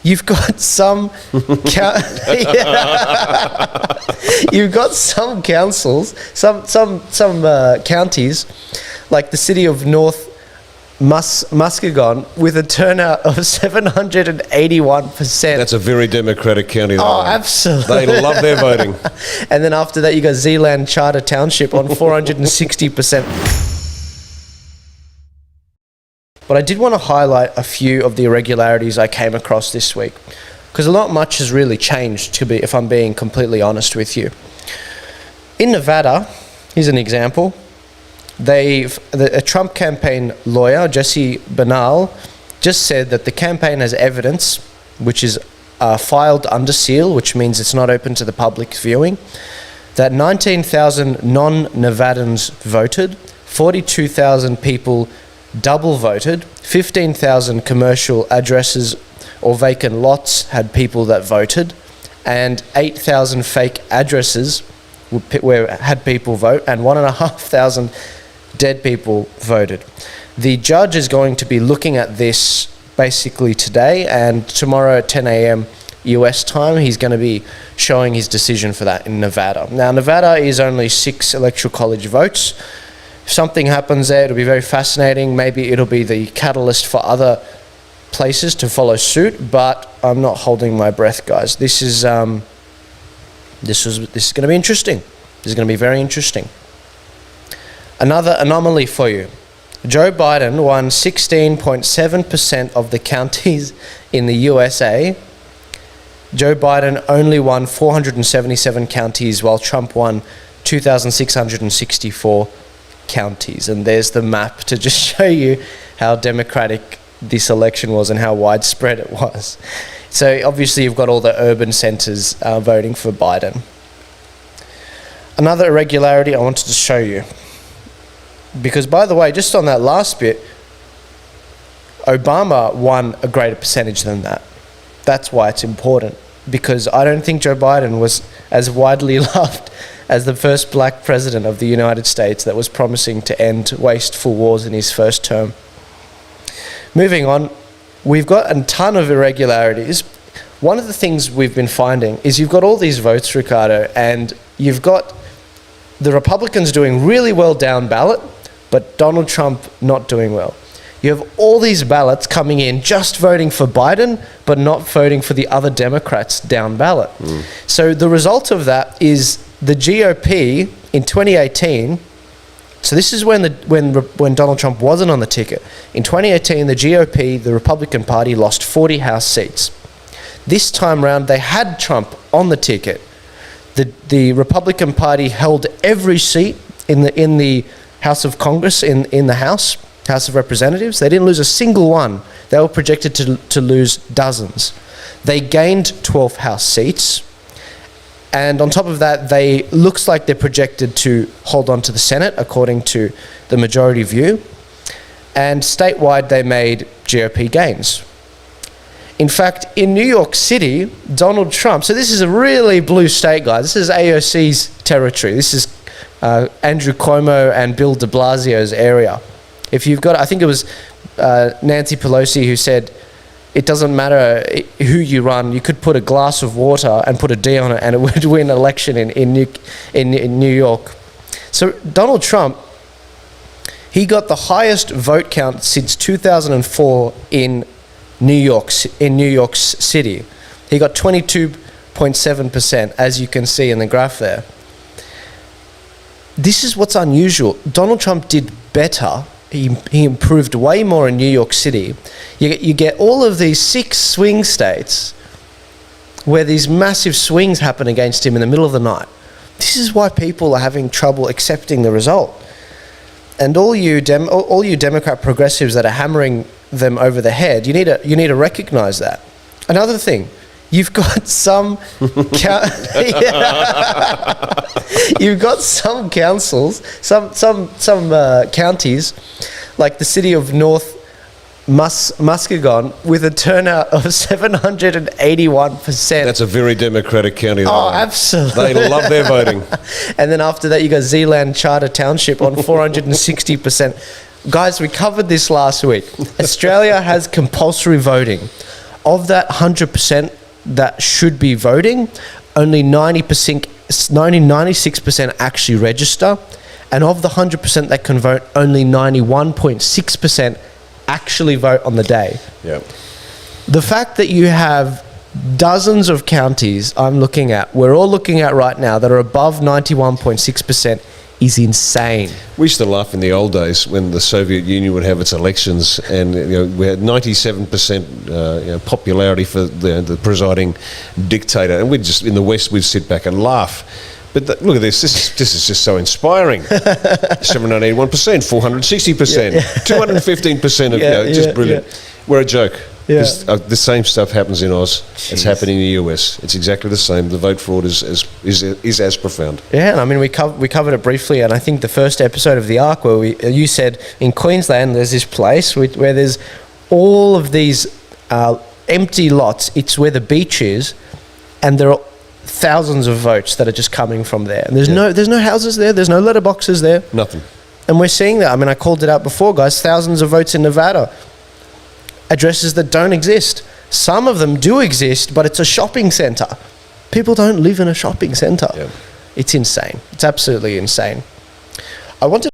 you've got some you've got some councils, some counties, like the city of North Muskegon, with a turnout of 781%. That's a very democratic county. Oh, absolutely. They love their voting. And then after that, you got Zeeland Charter Township on 460%. But I did want to highlight a few of the irregularities I came across this week, because not much has really changed, if I'm being completely honest with you. In Nevada, here's an example. A Trump campaign lawyer, Jesse Bernal, just said that the campaign has evidence, which is filed under seal, which means it's not open to the public viewing, that 19,000 non-Nevadans voted, 42,000 people double voted, 15,000 commercial addresses or vacant lots had people that voted, and 8,000 fake addresses had people vote, and 1,500 dead people voted. The judge is going to be looking at this basically today, and tomorrow at 10 a.m. US time, he's going to be showing his decision for that in Nevada. Now, Nevada is only 6 electoral college votes. If something happens there, it'll be very fascinating. Maybe it'll be the catalyst for other places to follow suit, but I'm not holding my breath, guys. This is going to be interesting. This is going to be very interesting. Another anomaly for you. Joe Biden won 16.7% of the counties in the USA. Joe Biden only won 477 counties, while Trump won 2,664 counties. And there's the map to just show you how democratic this election was and how widespread it was. So obviously you've got all the urban centers voting for Biden. Another irregularity I wanted to show you, because, by the way, just on that last bit, Obama won a greater percentage than that. That's why it's important, because I don't think Joe Biden was as widely loved as the first black president of the United States that was promising to end wasteful wars in his first term. Moving on, we've got a ton of irregularities. One of the things we've been finding is you've got all these votes, Riccardo, and you've got the Republicans doing really well down ballot, but Donald Trump not doing well. You have all these ballots coming in just voting for Biden, but not voting for the other Democrats down ballot. So the result of that is the GOP in 2018, so this is when Donald Trump wasn't on the ticket. In 2018, the GOP, the Republican Party, lost 40 House seats. This time round, they had Trump on the ticket. The Republican Party held every seat in the House of Congress, in the House of Representatives. They didn't lose a single one. They were projected to lose dozens. They gained 12 House seats. And on top of that, looks like they're projected to hold on to the Senate, according to the majority view. And statewide, they made GOP gains. In fact, in New York City, Donald Trump, so this is a really blue state, guys. This is AOC's territory. This is Andrew Cuomo and Bill de Blasio's area. If you've got, I think it was Nancy Pelosi who said, it doesn't matter who you run, you could put a glass of water and put a D on it and it would win an election in New York. So Donald Trump, he got the highest vote count since 2004 in New York City. He got 22.7%, as you can see in the graph there. This is what's unusual. Donald Trump did better. He improved way more in New York City. You get all of these 6 swing states where these massive swings happen against him in the middle of the night. This is why people are having trouble accepting the result. And all you Democrat progressives that are hammering them over the head, you need to recognize that. Another thing, you've got some you've got some councils, some counties, like the city of North Muskegon, with a turnout of 781%. That's a very democratic county. Oh, absolutely. They love their voting. And then after that, you got Zeeland Charter Township on 460%. Guys, we covered this last week. Australia has compulsory voting of that 100% that should be voting, only 96% actually register. And of the 100% that can vote, only 91.6% actually vote on the day. Yeah. The fact that you have dozens of counties we're all looking at right now, that are above 91.6% is insane. We used to laugh in the old days when the Soviet Union would have its elections, and we had 97% popularity for the presiding dictator, and in the West we'd sit back and laugh. But look at this. This is just so inspiring. 781%, 460%, 215% of just brilliant. Yeah. We're a joke. Yeah. The same stuff happens in Oz. Jeez. It's happening in the US. It's exactly the same. The vote fraud is as profound. Yeah, and I mean we covered it briefly, and I think the first episode of the Ark, where you said in Queensland there's this place where there's all of these empty lots. It's where the beach is, and there are thousands of votes that are just coming from there. And there's no houses there. There's no letterboxes there. Nothing. And we're seeing that. I mean, I called it out before, guys. Thousands of votes in Nevada. Addresses that don't exist. Some of them do exist, but it's a shopping centre. People don't live in a shopping centre. Yeah. It's insane. It's absolutely insane. I wanted